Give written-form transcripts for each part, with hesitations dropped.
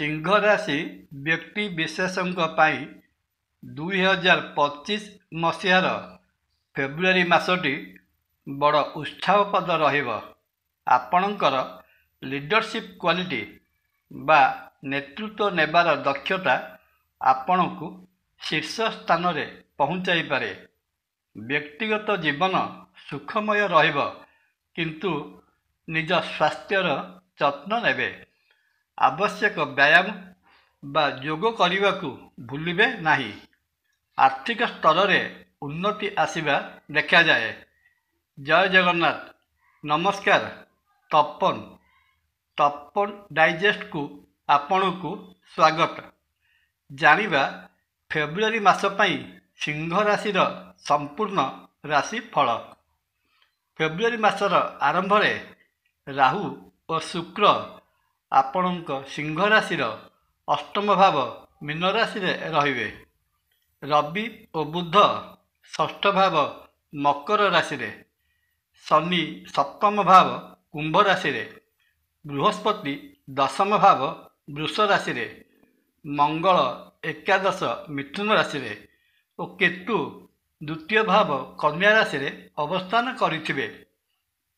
सिंह राशि व्यक्ति विशेषଙ୍କ ପାଇଁ 2025 ମସିହାର ଫେବୃଆରୀ ମାସଟି ବଡ଼ ଉତ୍ସାହପ୍ରଦ ରହିବ। ଆପଣଙ୍କର ଲିଡରସିପ୍ କ୍ୱାଲିଟି ବା ନେତୃତ୍ୱ ନେବାର ଦକ୍ଷତା ଆପଣଙ୍କୁ ଶୀର୍ଷ ସ୍ଥାନରେ ପହଞ୍ଚାଇପାରେ। ବ୍ୟକ୍ତିଗତ ଜୀବନ ସୁଖମୟ ରହିବ, କିନ୍ତୁ ନିଜ ସ୍ୱାସ୍ଥ୍ୟର ଯତ୍ନ ନେବେ। ଆବଶ୍ୟକ ବ୍ୟାୟାମ ବା ଯୋଗ କରିବାକୁ ଭୁଲିବେ ନାହିଁ। ଆର୍ଥିକ ସ୍ତରରେ ଉନ୍ନତି ଆସିବା ଦେଖାଯାଏ। ଜୟ ଜଗନ୍ନାଥ। ନମସ୍କାର। ତପନ ଡାଇଜେଷ୍ଟକୁ ଆପଣଙ୍କୁ ସ୍ୱାଗତ। ଜାଣିବା ଫେବୃଆରୀ ମାସ ପାଇଁ ସିଂହ ରାଶିର ସମ୍ପୂର୍ଣ୍ଣ ରାଶିଫଳ। ଫେବୃଆରୀ ମାସର ଆରମ୍ଭରେ ରାହୁ ଓ ଶୁକ୍ର ଆପଣଙ୍କ ସିଂହ ରାଶିର ଅଷ୍ଟମ ଭାବ ମୀନ ରାଶିରେ ରହିବେ। ରବି ଓ ବୁଧ ଷଷ୍ଠ ଭାବ ମକର ରାଶିରେ, ଶନି ସପ୍ତମ ଭାବ କୁମ୍ଭ ରାଶିରେ, ବୃହସ୍ପତି ଦଶମ ଭାବ ବୃଷ ରାଶିରେ, ମଙ୍ଗଳ ଏକାଦଶ ମିଥୁନ ରାଶିରେ ଓ କେତୁ ଦ୍ୱିତୀୟ ଭାବ କନ୍ୟା ରାଶିରେ ଅବସ୍ଥାନ କରିଥିବେ।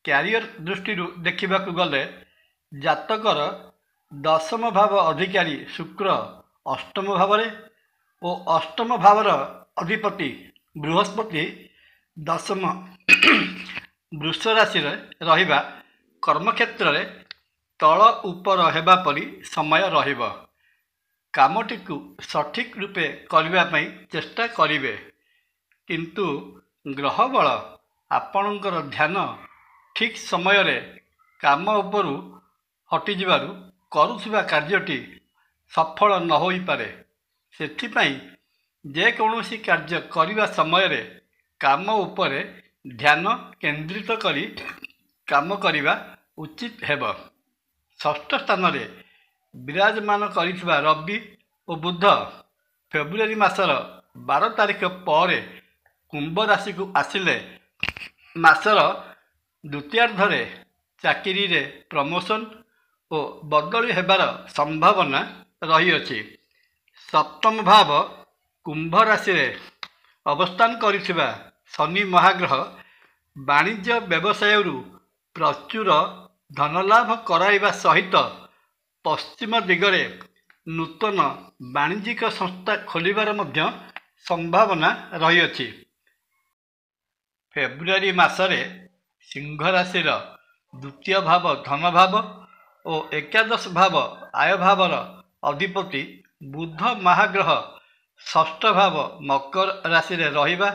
କ୍ୟାରିୟର ଦୃଷ୍ଟିରୁ ଦେଖିବାକୁ ଗଲେ ଜାତକର ଦଶମ ଭାବ ଅଧିକାରୀ ଶୁକ୍ର ଅଷ୍ଟମ ଭାବରେ ଓ ଅଷ୍ଟମ ଭାବର ଅଧିପତି ବୃହସ୍ପତି ଦଶମ ବୃଷ ରାଶିରେ ରହିବା କର୍ମକ୍ଷେତ୍ରରେ ତଳ ଉପର ହେବା ପରି ସମୟ ରହିବ। କାମଟିକୁ ସଠିକ ରୂପେ କରିବା ପାଇଁ ଚେଷ୍ଟା କରିବେ, କିନ୍ତୁ ଗ୍ରହବଳ ଆପଣଙ୍କର ଧ୍ୟାନ ଠିକ୍ ସମୟରେ କାମ ଉପରୁ ହଟିଯିବାରୁ କରୁଥିବା କାର୍ଯ୍ୟଟି ସଫଳ ନ ହୋଇପାରେ। ସେଥିପାଇଁ ଯେକୌଣସି କାର୍ଯ୍ୟ କରିବା ସମୟରେ କାମ ଉପରେ ଧ୍ୟାନ କେନ୍ଦ୍ରିତ କରି କାମ କରିବା ଉଚିତ ହେବ। ଷଷ୍ଠ ସ୍ଥାନରେ ବିରାଜମାନ କରିଥିବା ରବି ଓ ବୁଧ ଫେବୃଆରୀ ମାସର 12 ତାରିଖ ପରେ କୁମ୍ଭ ରାଶିକୁ ଆସିଲେ ମାସର ଦ୍ୱିତୀୟାର୍ଦ୍ଧରେ ଚାକିରିରେ ପ୍ରମୋଶନ ଓ ବଦଳି ହେବାର ସମ୍ଭାବନା ରହିଅଛି। ସପ୍ତମ ଭାବ କୁମ୍ଭ ରାଶିରେ ଅବସ୍ଥାନ କରିଥିବା ଶନି ମହାଗ୍ରହ ବାଣିଜ୍ୟ ବ୍ୟବସାୟରୁ ପ୍ରଚୁର ଧନଲାଭ କରାଇବା ସହିତ ପଶ୍ଚିମ ଦିଗରେ ନୂତନ ବାଣିଜ୍ୟିକ ସଂସ୍ଥା ଖୋଲିବାର ମଧ୍ୟ ସମ୍ଭାବନା ରହିଅଛି। ଫେବୃଆରୀ ମାସରେ ସିଂହ ରାଶିର ଦ୍ୱିତୀୟ ଭାବ ଧନ ଭାବ ଓ ଏକାଦଶ ଭାବ ଆୟ ଭାବର ଅଧିପତି ବୁଧ ମହାଗ୍ରହ ଷଷ୍ଠ ଭାବ ମକର ରାଶିରେ ରହିବା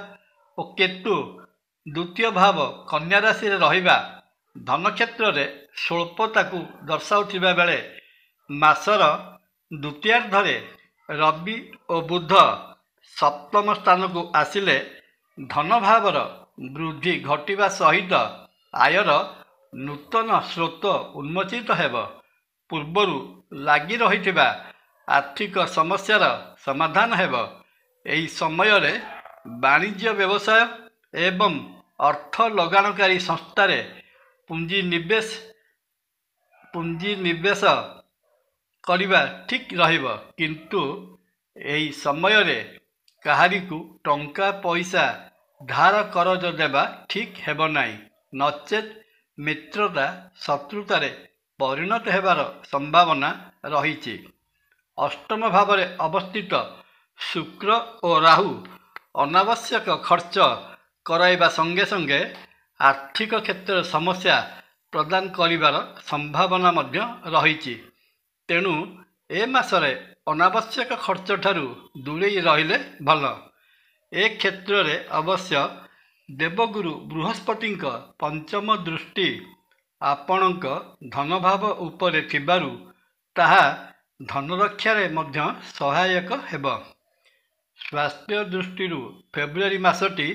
ଓ କେତୁ ଦ୍ୱିତୀୟ ଭାବ କନ୍ୟା ରାଶିରେ ରହିବା ଧନକ୍ଷେତ୍ରରେ ସ୍ୱଳ୍ପତାକୁ ଦର୍ଶାଉଥିବା ବେଳେ ମାସର ଦ୍ୱିତୀୟାର୍ଦ୍ଧରେ ରବି ଓ ବୁଧ ସପ୍ତମ ସ୍ଥାନକୁ ଆସିଲେ ଧନଭାବର ବୃଦ୍ଧି ଘଟିବା ସହିତ ଆୟର ନୂତନ ସ୍ରୋତ ଉନ୍ମୋଚିତ ହେବ। ପୂର୍ବରୁ ଲାଗି ରହିଥିବା ଆର୍ଥିକ ସମସ୍ୟାର ସମାଧାନ ହେବ। ଏହି ସମୟରେ ବାଣିଜ୍ୟ ବ୍ୟବସାୟ ଏବଂ ଅର୍ଥ ଲଗାଣକାରୀ ସଂସ୍ଥାରେ ପୁଞ୍ଜିନିବେଶ କରିବା ଠିକ୍ ରହିବ, କିନ୍ତୁ ଏହି ସମୟରେ କାହାରିକୁ ଟଙ୍କା ପଇସା ଧାର କରଜ ଦେବା ଠିକ୍ ହେବ ନାହିଁ, ନଚେତ୍ ମିତ୍ରତା ଶତ୍ରୁତାରେ ପରିଣତ ହେବାର ସମ୍ଭାବନା ରହିଛି। ଅଷ୍ଟମ ଭାବରେ ଅବସ୍ଥିତ ଶୁକ୍ର ଓ ରାହୁ ଅନାବଶ୍ୟକ ଖର୍ଚ୍ଚ କରାଇବା ସଙ୍ଗେ ସଙ୍ଗେ ଆର୍ଥିକ କ୍ଷେତ୍ରରେ ସମସ୍ୟା ପ୍ରଦାନ କରିବାର ସମ୍ଭାବନା ମଧ୍ୟ ରହିଛି। ତେଣୁ ଏ ମାସରେ ଅନାବଶ୍ୟକ ଖର୍ଚ୍ଚଠାରୁ ଦୂରେଇ ରହିଲେ ଭଲ। ଏ କ୍ଷେତ୍ରରେ ଅବଶ୍ୟ ଦେବଗୁରୁ ବୃହସ୍ପତିଙ୍କ ପଞ୍ଚମ ଦୃଷ୍ଟି ଆପଣଙ୍କ ଧନଭାବ ଉପରେ ଥିବାରୁ ତାହା ଧନରକ୍ଷାରେ ମଧ୍ୟ ସହାୟକ ହେବ। ସ୍ୱାସ୍ଥ୍ୟ ଦୃଷ୍ଟିରୁ ଫେବୃଆରୀ ମାସଟି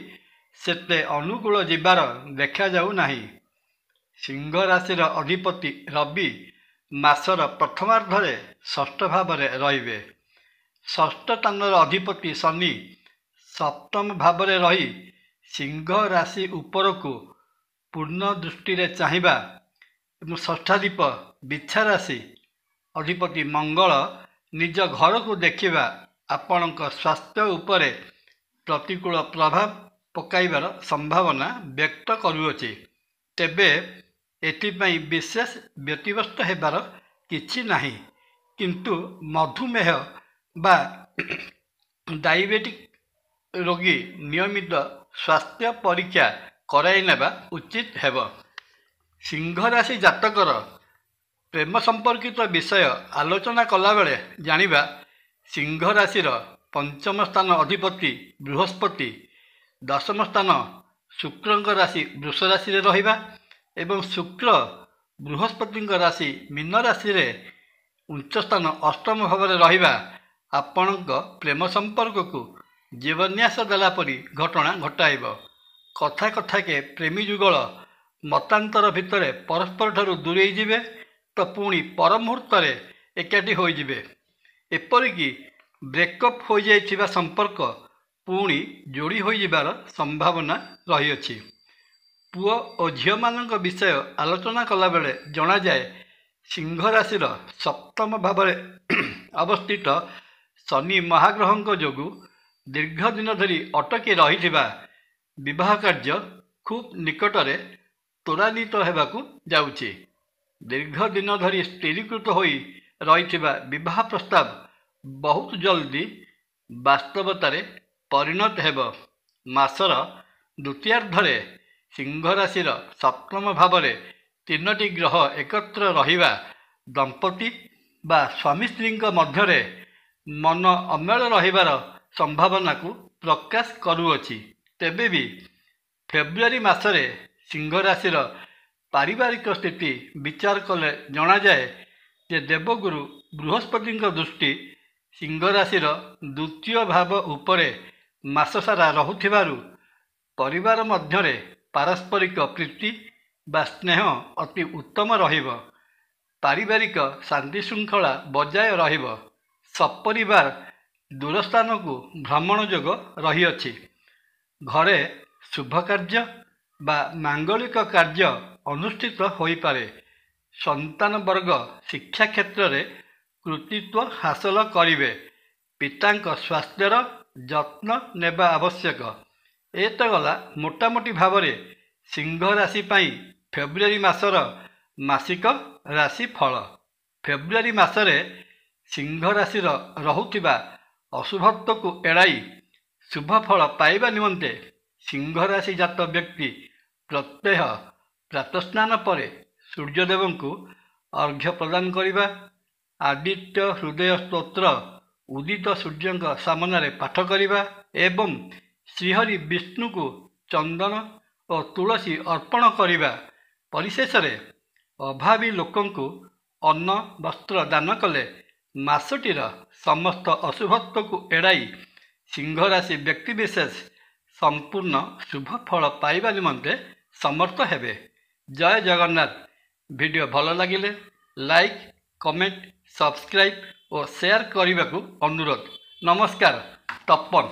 ସେତେ ଅନୁକୂଳ ଯିବାର ଦେଖାଯାଉ ନାହିଁ। ସିଂହ ରାଶିର ଅଧିପତି ରବି ମାସର ପ୍ରଥମାର୍ଦ୍ଧରେ ଷଷ୍ଠ ଭାବରେ ରହିବେ। ଷଷ୍ଠ ସ୍ଥାନର ଅଧିପତି ଶନି ସପ୍ତମ ଭାବରେ ରହି ସିଂହ ରାଶି ଉପରକୁ ପୂର୍ଣ୍ଣ ଦୃଷ୍ଟିରେ ଚାହିଁବା ଏବଂ ଷଷ୍ଠାଧିପ ବିଛା ରାଶି ଅଧିପତି ମଙ୍ଗଳ ନିଜ ଘରକୁ ଦେଖିବା ଆପଣଙ୍କ ସ୍ୱାସ୍ଥ୍ୟ ଉପରେ ପ୍ରତିକୂଳ ପ୍ରଭାବ ପକାଇବାର ସମ୍ଭାବନା ବ୍ୟକ୍ତ କରୁଅଛି। ତେବେ ଏଥିପାଇଁ ବିଶେଷ ବ୍ୟତିବ୍ୟସ୍ତ ହେବାର କିଛି ନାହିଁ, କିନ୍ତୁ ମଧୁମେହ ବା ଡାଇବେଟିକ୍ ରୋଗୀ ନିୟମିତ ସ୍ୱାସ୍ଥ୍ୟ ପରୀକ୍ଷା କରାଇ ନେବା ଉଚିତ ହେବ। ସିଂହ ରାଶି ଜାତକର ପ୍ରେମ ସମ୍ପର୍କିତ ବିଷୟ ଆଲୋଚନା କଲାବେଳେ ଜାଣିବା, ସିଂହ ରାଶିର ପଞ୍ଚମ ସ୍ଥାନ ଅଧିପତି ବୃହସ୍ପତି, ଦଶମ ସ୍ଥାନ ଶୁକ୍ରଙ୍କ ରାଶି ବୃଷ ରାଶିରେ ରହିବା ଏବଂ ଶୁକ୍ର ବୃହସ୍ପତିଙ୍କ ରାଶି ମୀନ ରାଶିରେ ଉଚ୍ଚ ସ୍ଥାନ ଅଷ୍ଟମ ଭାବରେ ରହିବା ଆପଣଙ୍କ ପ୍ରେମ ସମ୍ପର୍କକୁ ଜୀବନ୍ୟାସ ଦେଲା ପରି ଘଟଣା ଘଟାଇବ। କଥା କଥାକେ ପ୍ରେମୀ ଯୁଗଳ ମତାନ୍ତର ଭିତରେ ପରସ୍ପରଠାରୁ ଦୂରେଇ ଯିବେ ତ ପୁଣି ପର ମୁହୂର୍ତ୍ତରେ ଏକାଠି ହୋଇଯିବେ। ଏପରିକି ବ୍ରେକଅପ୍ ହୋଇଯାଇଥିବା ସମ୍ପର୍କ ପୁଣି ଯୋଡ଼ି ହୋଇଯିବାର ସମ୍ଭାବନା ରହିଅଛି। ପୁଅ ଓ ଝିଅମାନଙ୍କ ବିଷୟ ଆଲୋଚନା କଲାବେଳେ ଜଣାଯାଏ, ସିଂହ ରାଶିର ସପ୍ତମ ଭାବରେ ଅବସ୍ଥିତ ଶନି ମହାଗ୍ରହଙ୍କ ଯୋଗୁଁ ଦୀର୍ଘ ଦିନ ଧରି ଅଟକି ରହିଥିବା ବିବାହ କାର୍ଯ୍ୟ ଖୁବ୍ ନିକଟରେ ତ୍ୱରାନ୍ୱିତ ହେବାକୁ ଯାଉଛି। ଦୀର୍ଘ ଦିନ ଧରି ସ୍ଥିରୀକୃତ ହୋଇ ରହିଥିବା ବିବାହ ପ୍ରସ୍ତାବ ବହୁତ ଜଲ୍ଦି ବାସ୍ତବତାରେ ପରିଣତ ହେବ। ମାସର ଦ୍ୱିତୀୟାର୍ଦ୍ଧରେ ସିଂହ ରାଶିର ସପ୍ତମ ଭାବରେ ତିନୋଟି ଗ୍ରହ ଏକତ୍ର ରହିବା ଦମ୍ପତି ବା ସ୍ୱାମୀ ସ୍ତ୍ରୀଙ୍କ ମଧ୍ୟରେ ମନ ଅମେଳ ରହିବାର ସମ୍ଭାବନାକୁ ପ୍ରକାଶ କରୁଅଛି। ତେବେ ବି ଫେବୃଆରୀ ମାସରେ ସିଂହ ରାଶିର ପାରିବାରିକ ସ୍ଥିତି ବିଚାର କଲେ ଜଣାଯାଏ ଯେ ଦେବଗୁରୁ ବୃହସ୍ପତିଙ୍କ ଦୃଷ୍ଟି ସିଂହ ରାଶିର ଦ୍ୱିତୀୟ ଭାବ ଉପରେ ମାସ ସାରା ରହୁଥିବାରୁ ପରିବାର ମଧ୍ୟରେ ପାରସ୍ପରିକ ପ୍ରୀତି ବା ସ୍ନେହ ଅତି ଉତ୍ତମ ରହିବ। ପାରିବାରିକ ଶାନ୍ତି ଶୃଙ୍ଖଳା ବଜାୟ ରହିବ। ସପରିବାର ଦୂରସ୍ଥାନକୁ ଭ୍ରମଣ ଯୋଗ ରହିଅଛି। ଘରେ ଶୁଭ କାର୍ଯ୍ୟ ବା ମାଙ୍ଗଳିକ କାର୍ଯ୍ୟ ଅନୁଷ୍ଠିତ ହୋଇପାରେ। ସନ୍ତାନ ବର୍ଗ ଶିକ୍ଷା କ୍ଷେତ୍ରରେ କୃତିତ୍ୱ ହାସଲ କରିବେ। ପିତାଙ୍କ ସ୍ୱାସ୍ଥ୍ୟର ଯତ୍ନ ନେବା ଆବଶ୍ୟକ। ଏ ତ ଗଲା ମୋଟାମୋଟି ଭାବରେ ସିଂହ ରାଶି ପାଇଁ ଫେବୃଆରୀ ମାସର ମାସିକ ରାଶିଫଳ। ଫେବୃଆରୀ ମାସରେ ସିଂହ ରାଶିର ରହୁଥିବା ଅଶୁଭତ୍ୱକୁ ଏଡ଼ାଇ ଶୁଭ ଫଳ ପାଇବା ନିମନ୍ତେ ସିଂହ ରାଶି ଜାତ ବ୍ୟକ୍ତି ପ୍ରତ୍ୟହ ପ୍ରାତଃସ୍ନାନ ପରେ ସୂର୍ଯ୍ୟଦେବଙ୍କୁ ଅର୍ଘ୍ୟ ପ୍ରଦାନ କରିବା, ଆଦିତ୍ୟ ହୃଦୟ ସ୍ତୋତ୍ର ଉଦିତ ସୂର୍ଯ୍ୟଙ୍କ ସାମନାରେ ପାଠ କରିବା ଏବଂ ଶ୍ରୀହରି ବିଷ୍ଣୁଙ୍କୁ ଚନ୍ଦନ ଓ ତୁଳସୀ ଅର୍ପଣ କରିବା, ପରିଶେଷରେ ଅଭାବୀ ଲୋକଙ୍କୁ ଅନ୍ନ ବସ୍ତ୍ର ଦାନ କଲେ ମାସଟିର ସମସ୍ତ ଅଶୁଭତ୍ୱକୁ ଏଡ଼ାଇ ସିଂହ ରାଶି ବ୍ୟକ୍ତିବିଶେଷ ସମ୍ପୂର୍ଣ୍ଣ ଶୁଭ ଫଳ ପାଇବା ନିମନ୍ତେ ସମର୍ଥ ହେବେ। ଜୟ ଜଗନ୍ନାଥ। ଭିଡ଼ିଓ ଭଲ ଲାଗିଲେ ଲାଇକ୍, କମେଣ୍ଟ, ସବସ୍କ୍ରାଇବ୍ ଓ ସେୟାର କରିବାକୁ ଅନୁରୋଧ। ନମସ୍କାର। ତପନ।